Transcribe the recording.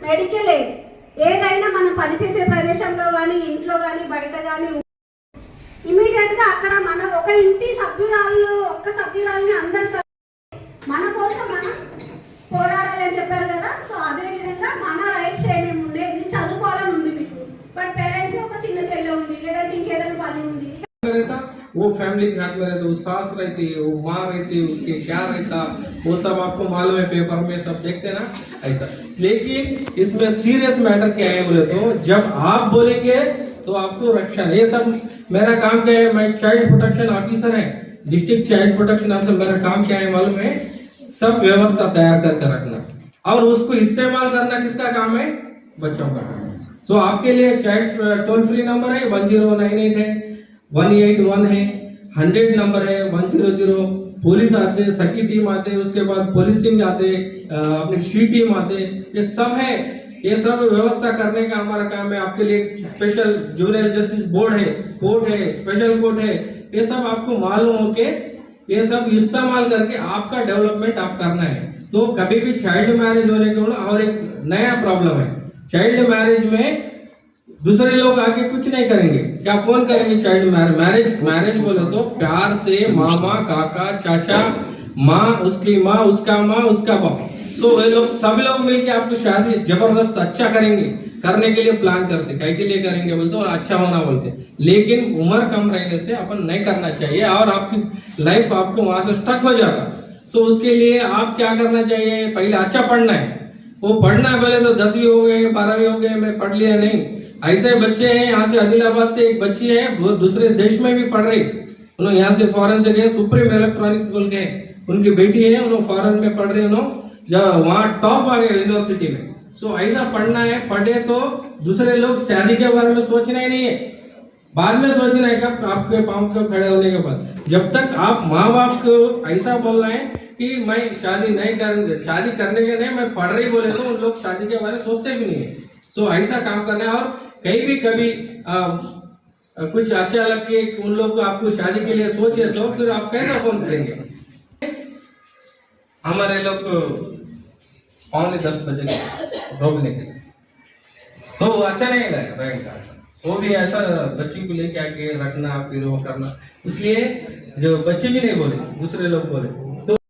Medical aid ఏదైనా మనం పనిచేసే ప్రదేశంలో కానీ ఇంట్లో కానీ బయట కానీ ఇమీడియట్ గా అక్కడ మన ఒక ఇంటి సభ్యురాలని అందరు మన కోసం మనం పోరాడాలి అని చెప్పారు కదా. సో అదే విధంగా మన రైట్స్ ఏమేమి ఉండేది చదువుకోవాలని ఉంది మీకు. బట్ పేరెంట్స్ ఒక చిన్న చెల్లె ఉంది లేదంటే ఇంకేదైనా పని ఉంది, वो फैमिली के हाथ में रहता, वो सास रहती है, वो माँ रहती है, उसके क्या रहता वो सब आपको मालूम है, पेपर में सब देखते ना ऐसा. लेकिन इसमें सीरियस मैटर क्या है बोले तो जब आप बोलेंगे तो आपको रक्षा. ये सब मेरा काम क्या है, मैं चाइल्ड प्रोटेक्शन ऑफिसर है, डिस्ट्रिक्ट चाइल्ड प्रोटेक्शन ऑफिसर. मेरा काम क्या है मालूम है, सब व्यवस्था तैयार करके रखना और उसको इस्तेमाल करना किसका काम है, बच्चों का. सो आपके लिए चाइल्ड टोल फ्री नंबर है 1098 है, 181 है, 100 नंबर है, 100. पुलिस आते, सखी टीम आते, उसके बाद पुलिसिंग आते, अपनी शी टीम आते, ये सब है. ये सब व्यवस्था करने का हमारा काम है. आपके लिए स्पेशल जुवेनाइल जस्टिस बोर्ड है, कोर्ट है, स्पेशल कोर्ट है. ये सब आपको मालूम हो के ये सब इस्तेमाल करके आपका डेवलपमेंट आप करना है. तो कभी भी चाइल्ड मैरिज होने के और एक नया प्रॉब्लम है, चाइल्ड मैरिज में दूसरे लोग आके कुछ नहीं करेंगे. क्या कौन करेंगे चाइल्ड मैरिज बोले तो प्यार से मामा काका चाचा माँ उसकी माँ उसका माँ उसका बाप, तो वे लोग सब लोग मिलके आपको शादी जबरदस्त अच्छा करेंगे, करने के लिए प्लान करते. क्या के लिए करेंगे बोलते और अच्छा होना बोलते. लेकिन उम्र कम रहने से अपन नहीं करना चाहिए और आपकी लाइफ आपको वहां से स्टक हो जाता. तो उसके लिए आप क्या करना चाहिए, पहले अच्छा पढ़ना है. वो पढ़ना है बोले तो 10वीं हो गए 12वीं हो गए मैं पढ़ लिया नहीं. ऐसे बच्चे हैं, यहाँ से आदिलाबाद से एक बच्ची है वो दूसरे देश में भी पढ़ रही. उन्होंने यहाँ से फॉरेन से गए, सुप्रीम इलेक्ट्रॉनिक्स बोल के उनकी बेटी है, उन्होंने फॉरेन में पढ़ रही. उन्होंने जब वहाँ टॉप आ गए यूनिवर्सिटी में. सो ऐसा पढ़ना है, पढ़े तो दूसरे लोग शादी के बारे में सोचना ही नहीं है, बाद में सोचना है कब आपके पाँव को खड़े होने के बाद. जब तक आप माँ बाप को ऐसा बोलना है कि मैं शादी नहीं करेंगे, शादी करने के नहीं मैं पढ़ रही बोले तो उन लोग शादी के बारे में सोचते भी नहीं है. तो ऐसा काम करना है. और कहीं भी कभी कुछ अच्छा लग के उन लोग को आपको शादी के लिए सोचे तो फिर आप कैसा फोन करेंगे. हमारे लोग 9:45 बजे रोकने के लिए तो वो अच्छा नहीं रहेगा. वो भी ऐसा बच्ची को लेके आके रखना फिर वो करना, इसलिए जो बच्चे भी नहीं बोले दूसरे लोग बोले